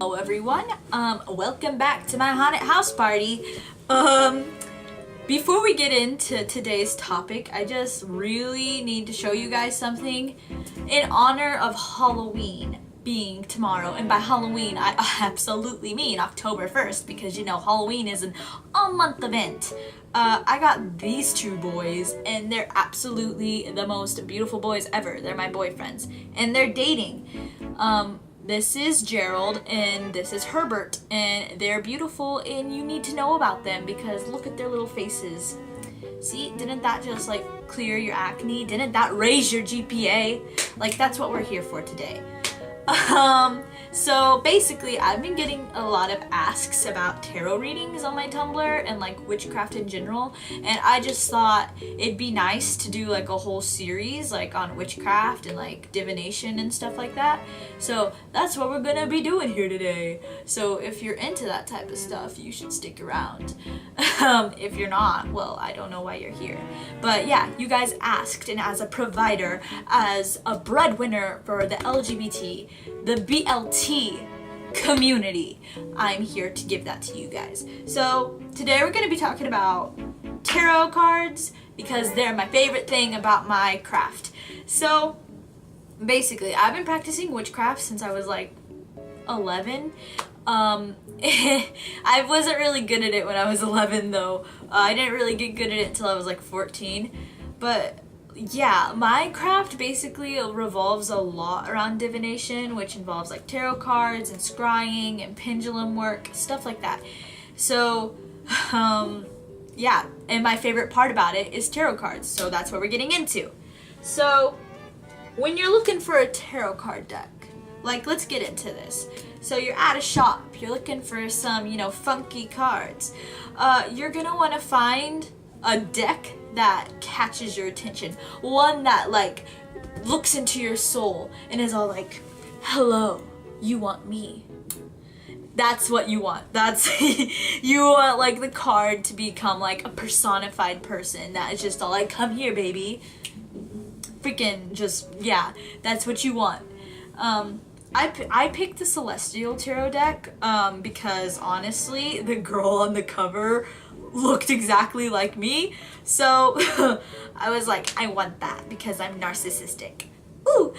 Hello everyone, welcome back to my haunted house party. Before we get into today's topic, I just really need to show you guys something in honor of Halloween being tomorrow. And by Halloween, I absolutely mean October 1st, because you know Halloween is an all-month event. I got these two boys, and they're absolutely the most beautiful boys ever. They're my boyfriends, and they're dating. This is Gerald and this is Herbert, and they're beautiful and you need to know about them because look at their little faces. See, didn't that just like clear your acne? Didn't that raise your GPA? Like, that's what we're here for today. So basically I've been getting a lot of asks about tarot readings on my Tumblr and like witchcraft in general, and I just thought it'd be nice to do like a whole series like on witchcraft and like divination and stuff like that. So that's what we're gonna be doing here today. So if you're into that type of stuff, you should stick around. If you're not, well, I don't know why you're here. But yeah, you guys asked, and as a provider, as a breadwinner for the LGBT, the BLT community, I'm here to give that to you guys. So today we're going to be talking about tarot cards because they're my favorite thing about my craft. So basically, I've been practicing witchcraft since I was like 11. I wasn't really good at it when I was 11 though. I didn't really get good at it until I was like 14. But yeah, my craft basically revolves a lot around divination, which involves like tarot cards and scrying and pendulum work, stuff like that. So, yeah, and my favorite part about it is tarot cards, so that's what we're getting into. So, when you're looking for a tarot card deck, like, let's get into this. So you're at a shop, you're looking for some, you know, funky cards. You're gonna want to find a deck that catches your attention. One that, like, looks into your soul and is all like, hello, you want me. That's what you want. That's, you want, like, the card to become, like, a personified person that is just all like, come here, baby. Freaking just, yeah, that's what you want. I picked the Celestial Tarot deck because honestly, the girl on the cover looked exactly like me. So I was like, I want that because I'm narcissistic. Ooh!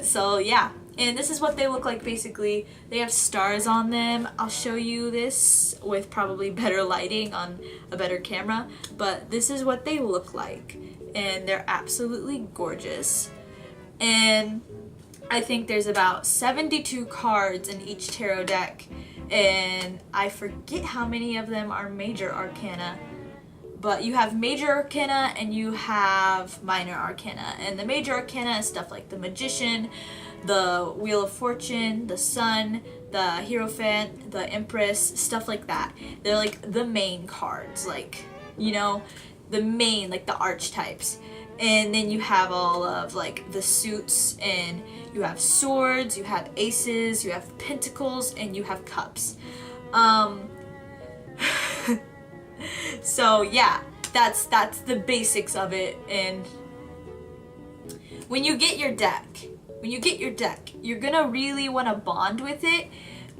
So yeah, and this is what they look like basically. They have stars on them. I'll show you this with probably better lighting on a better camera, but this is what they look like, and they're absolutely gorgeous. And I think there's about 72 cards in each tarot deck, and I forget how many of them are major arcana. But you have major arcana and you have minor arcana. And the major arcana is stuff like the Magician, the Wheel of Fortune, the Sun, the Hierophant, the Empress, stuff like that. They're like the main cards, like, you know, the main, like the archetypes. And then you have all of like the suits, and you have swords, you have aces, you have pentacles, and you have cups. So yeah, that's the basics of it. And when you get your deck, you're gonna really want to bond with it.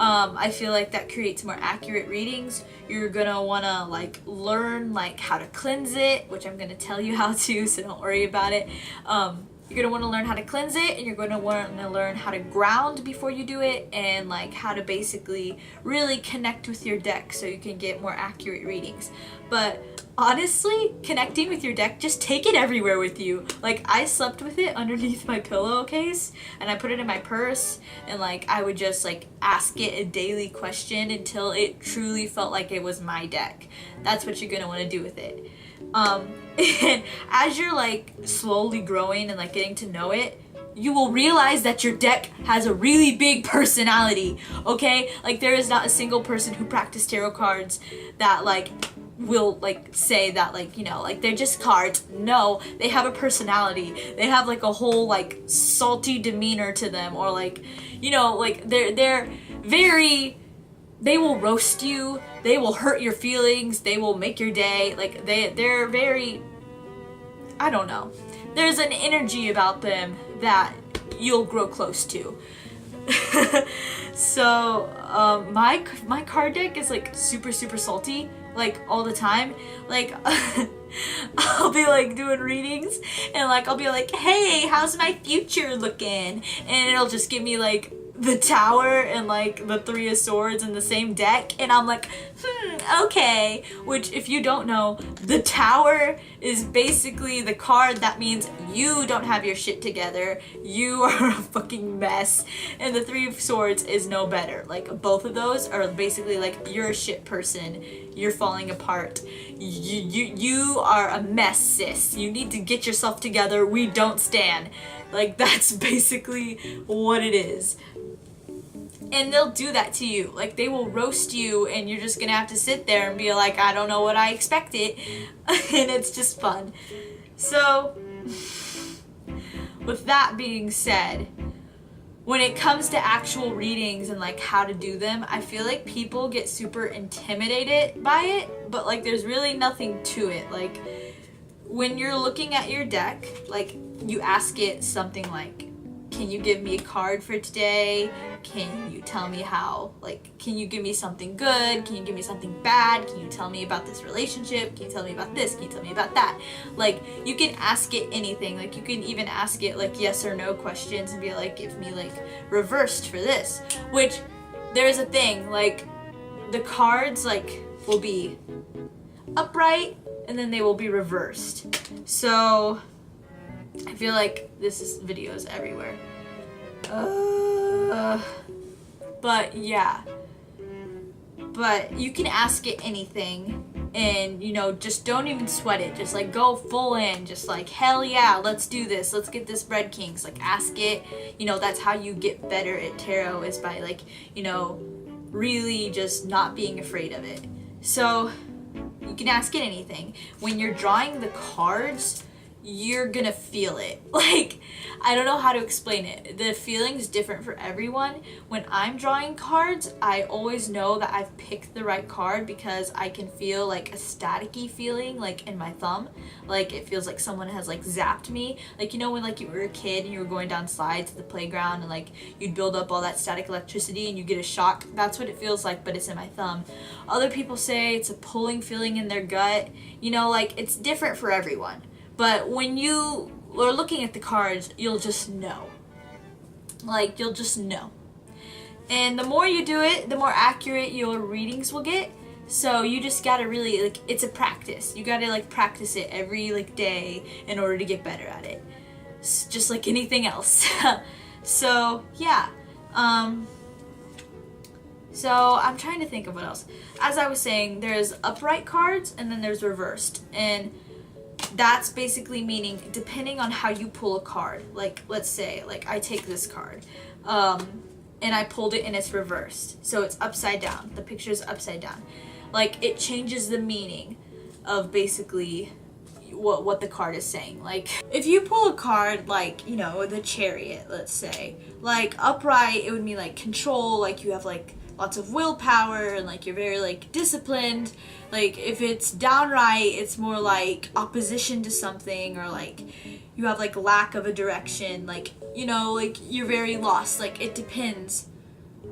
I feel like that creates more accurate readings. You're gonna wanna like learn like how to cleanse it, which I'm gonna tell you how to, so don't worry about it. You're gonna wanna learn how to cleanse it, and you're gonna wanna learn how to ground before you do it, and like how to basically really connect with your deck so you can get more accurate readings. But honestly, connecting with your deck, just take it everywhere with you. Like, I slept with it underneath my pillowcase, and I put it in my purse, and like I would just like ask it a daily question until it truly felt like it was my deck. That's what you're gonna want to do with it. And as you're like slowly growing and like getting to know it, you will realize that your deck has a really big personality, okay? Like, there is not a single person who practiced tarot cards that like will like say that like, you know, like they're just cards. No, they have a personality. They have like a whole like salty demeanor to them, or like, you know, like they're very, they will roast you, they will hurt your feelings, they will make your day. Like they're very, I don't know. There's an energy about them that you'll grow close to. So my card deck is like super salty, like all the time. Like I'll be like doing readings and like I'll be like, hey, how's my future looking? And it'll just give me like the Tower and like the Three of Swords in the same deck, and I'm like, okay. Which, if you don't know, the Tower is basically the card that means you don't have your shit together, you are a fucking mess, and the Three of Swords is no better. Like, both of those are basically like, you're a shit person, you're falling apart, you are a mess, sis, you need to get yourself together, we don't stand. Like, that's basically what it is. And they'll do that to you. Like, they will roast you and you're just gonna have to sit there and be like, I don't know what I expected. And it's just fun. So, with that being said, when it comes to actual readings and like how to do them, I feel like people get super intimidated by it, but like there's really nothing to it. Like, when you're looking at your deck, like, you ask it something like, can you give me a card for today? Can you tell me how, like, can you give me something good? Can you give me something bad? Can you tell me about this relationship? Can you tell me about this? Can you tell me about that? Like, you can ask it anything. Like, you can even ask it, like, yes or no questions and be like, give me, like, reversed for this. Which, there's a thing, like, the cards, like, will be upright and then they will be reversed. So, I feel like this is videos everywhere. But yeah. But you can ask it anything and, you know, just don't even sweat it. Just like go full in. Just like, hell yeah, let's do this. Let's get this bread kings. Like, ask it. You know, that's how you get better at tarot, is by like, you know, really just not being afraid of it. So you can ask it anything. When you're drawing the cards, you're gonna feel it. Like, I don't know how to explain it. The feeling's different for everyone. When I'm drawing cards, I always know that I've picked the right card because I can feel like a staticky feeling, like in my thumb. Like, it feels like someone has like zapped me. Like, you know when like you were a kid and you were going down slides at the playground and like you'd build up all that static electricity and you get a shock? That's what it feels like, but it's in my thumb. Other people say it's a pulling feeling in their gut. You know, like, it's different for everyone. But when you are looking at the cards, you'll just know. Like, you'll just know. And the more you do it, the more accurate your readings will get. So you just gotta really, like, it's a practice. You gotta, like, practice it every, like, day in order to get better at it. It's just like anything else. So, yeah. So I'm trying to think of what else. As I was saying, there's upright cards and then there's reversed. And that's basically meaning, depending on how you pull a card, like, let's say, like, I take this card, and I pulled it and it's reversed, so it's upside down, the picture's upside down, like, it changes the meaning of basically what the card is saying. Like, if you pull a card like, you know, the Chariot, let's say, like, upright, it would mean like control, like you have like lots of willpower and like you're very like disciplined. Like, if it's downright, it's more like opposition to something, or like you have like lack of a direction, like, you know, like you're very lost. Like, it depends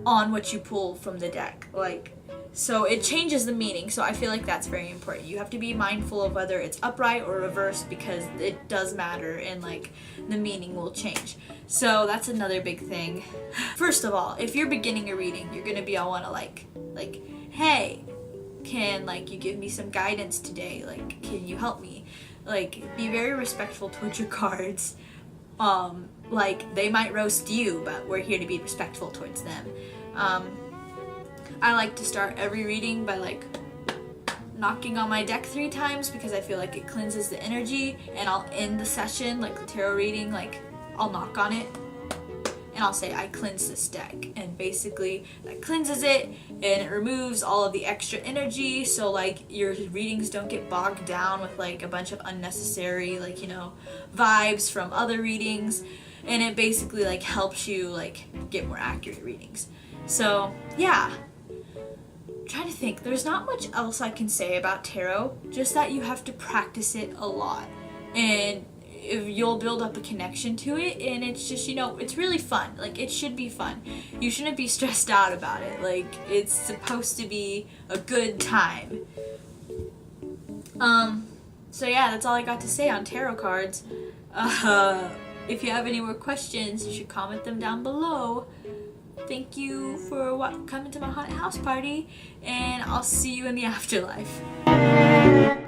on what you pull from the deck. Like, so it changes the meaning. So I feel like that's very important. You have to be mindful of whether it's upright or reversed, because it does matter and like the meaning will change. So that's another big thing. First of all, if you're beginning a reading, you're gonna be all wanna like, hey, can like you give me some guidance today? Like, can you help me? Like, be very respectful towards your cards. Like, they might roast you, but we're here to be respectful towards them. I like to start every reading by like knocking on my deck 3 times because I feel like it cleanses the energy, and I'll end the session, like the tarot reading, like I'll knock on it and I'll say, I cleanse this deck, and basically that cleanses it and it removes all of the extra energy, so like your readings don't get bogged down with like a bunch of unnecessary, like, you know, vibes from other readings, and it basically like helps you like get more accurate readings. So yeah, I'm trying to think, there's not much else I can say about tarot, just that you have to practice it a lot. And you'll build up a connection to it, and it's just, you know, it's really fun. Like, it should be fun. You shouldn't be stressed out about it. Like, it's supposed to be a good time. So yeah, that's all I got to say on tarot cards. If you have any more questions, you should comment them down below. Thank you for coming to my haunted house party, and I'll see you in the afterlife.